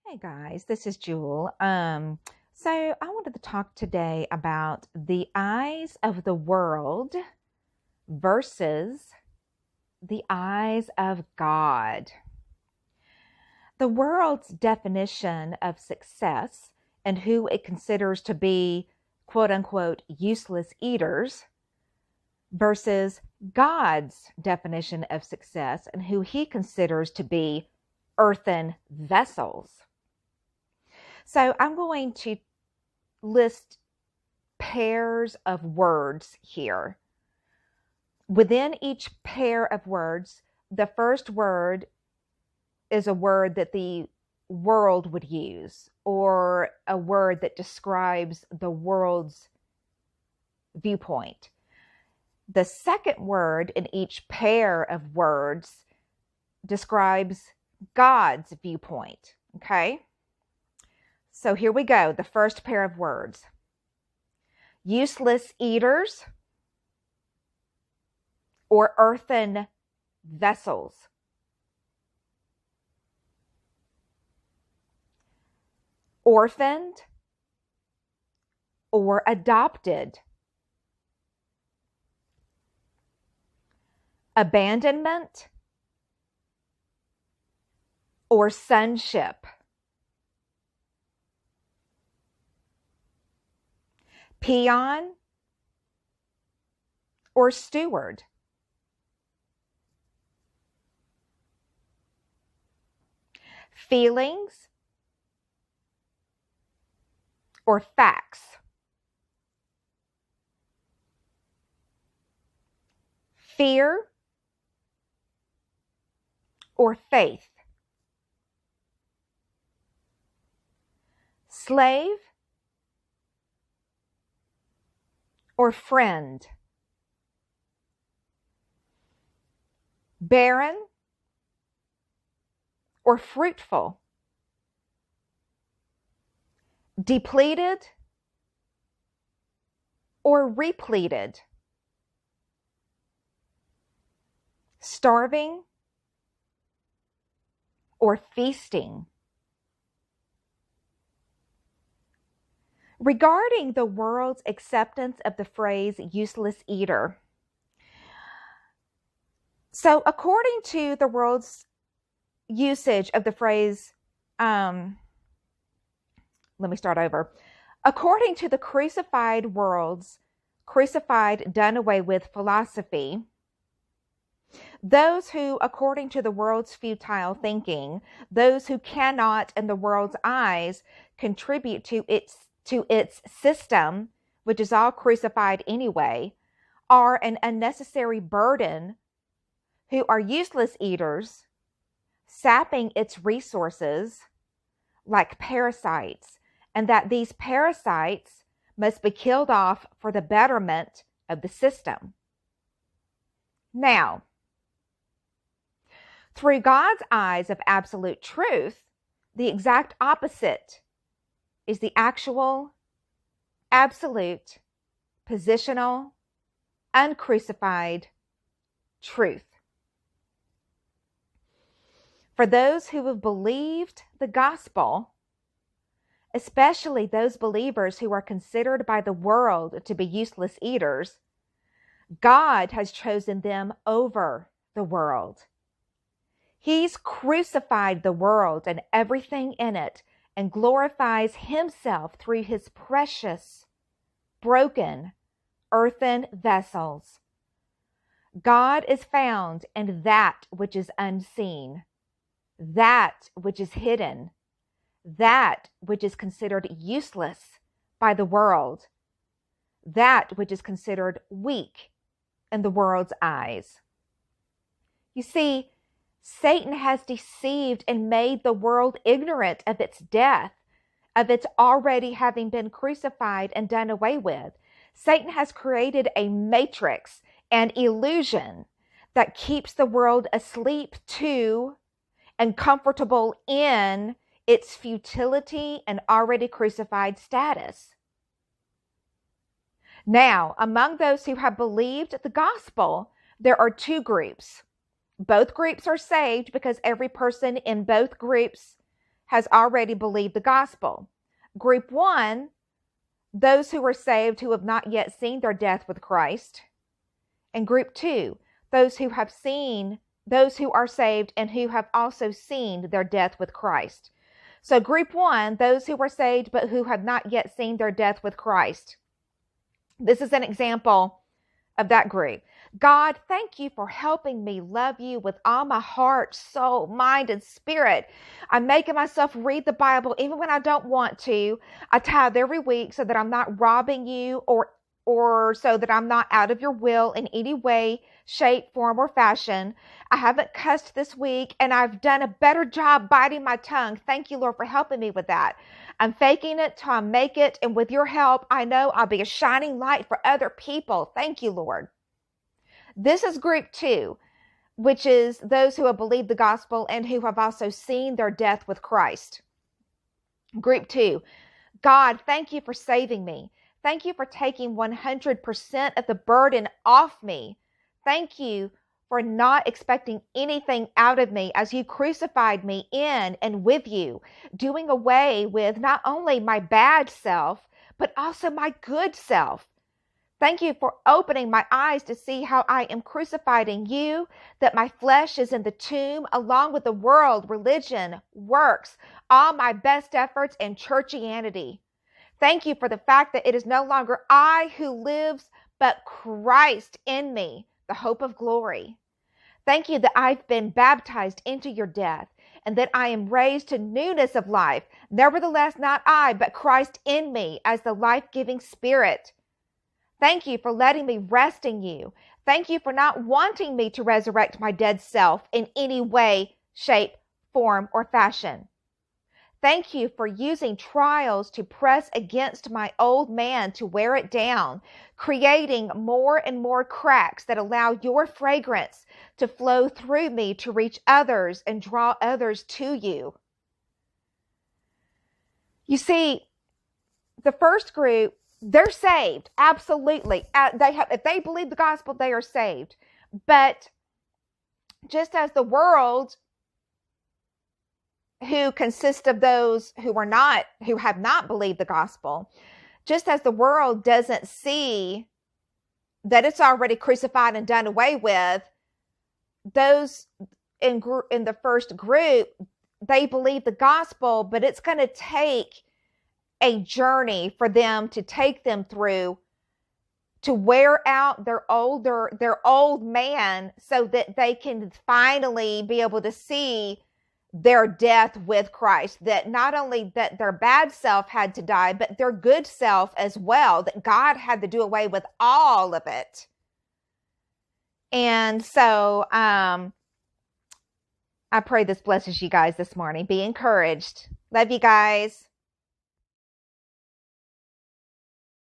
Hey guys, this is Jewel. So I wanted to talk today about the eyes of the world versus the eyes of God. The world's definition of success and who it considers to be quote unquote useless eaters versus God's definition of success and who he considers to be earthen vessels. So I'm going to list pairs of words here. Within each pair of words, the first word is a word that the world would use, or a word that describes the world's viewpoint. The second word in each pair of words describes God's viewpoint, okay? So here we go, the first pair of words. Useless eaters or earthen vessels. Orphaned or adopted. Abandonment or sonship. Peon or steward. Feelings or facts. Fear or faith. Slave or friend. Barren or fruitful. Depleted or repleted. Starving or feasting. Regarding the world's acceptance of the phrase useless eater. So according to the world's usage of the phrase, let me start over. According to the crucified world's crucified, done away with philosophy, those who, according to the world's futile thinking, those who cannot, in the world's eyes, contribute to its system, which is all crucified anyway, are an unnecessary burden, who are useless eaters, sapping its resources like parasites, and that these parasites must be killed off for the betterment of the system. Now, through God's eyes of absolute truth, the exact opposite is the actual, absolute, positional, uncrucified truth. For those who have believed the gospel, especially those believers who are considered by the world to be useless eaters, God has chosen them over the world. He's crucified the world and everything in it and glorifies himself through his precious, broken, earthen vessels. God is found in that which is unseen, that which is hidden, that which is considered useless by the world, that which is considered weak in the world's eyes. You see, Satan has deceived and made the world ignorant of its death, of its already having been crucified and done away with. Satan has created a matrix and illusion that keeps the world asleep to and comfortable in its futility and already crucified status. Now, among those who have believed the gospel, there are two groups. Both groups are saved because every person in both groups has already believed the gospel. Group 1, those who are saved who have not yet seen their death with Christ. And group 2, those who are saved and who have also seen their death with Christ. So group 1, those who are saved but who have not yet seen their death with Christ. This is an example of that group. God, thank you for helping me love you with all my heart, soul, mind, and spirit. I'm making myself read the Bible even when I don't want to. I tithe every week so that I'm not robbing you or so that I'm not out of your will in any way, shape, form, or fashion. I haven't cussed this week, and I've done a better job biting my tongue. Thank you, Lord, for helping me with that. I'm faking it till I make it, and with your help, I know I'll be a shining light for other people. Thank you, Lord. This is group 2, which is those who have believed the gospel and who have also seen their death with Christ. Group 2, God, thank you for saving me. Thank you for taking 100% of the burden off me. Thank you for not expecting anything out of me as you crucified me in and with you, doing away with not only my bad self, but also my good self. Thank you for opening my eyes to see how I am crucified in you, that my flesh is in the tomb along with the world, religion, works, all my best efforts, and churchianity. Thank you for the fact that it is no longer I who lives, but Christ in me, the hope of glory. Thank you that I've been baptized into your death and that I am raised to newness of life. Nevertheless, not I, but Christ in me as the life-giving Spirit. Thank you for letting me rest in you. Thank you for not wanting me to resurrect my dead self in any way, shape, form, or fashion. Thank you for using trials to press against my old man to wear it down, creating more and more cracks that allow your fragrance to flow through me to reach others and draw others to you. You see, the first group, they're saved. Absolutely. If they believe the gospel, they are saved. But just as the world, who consist of those who have not believed the gospel, just as the world doesn't see that it's already crucified and done away with, those in the first group, they believe the gospel, but it's going to take a journey for them to take them through to wear out their old man so that they can finally be able to see their death with Christ, that not only that their bad self had to die, but their good self as well, that God had to do away with all of it. And so I pray this blesses you guys this morning. Be encouraged. Love you guys.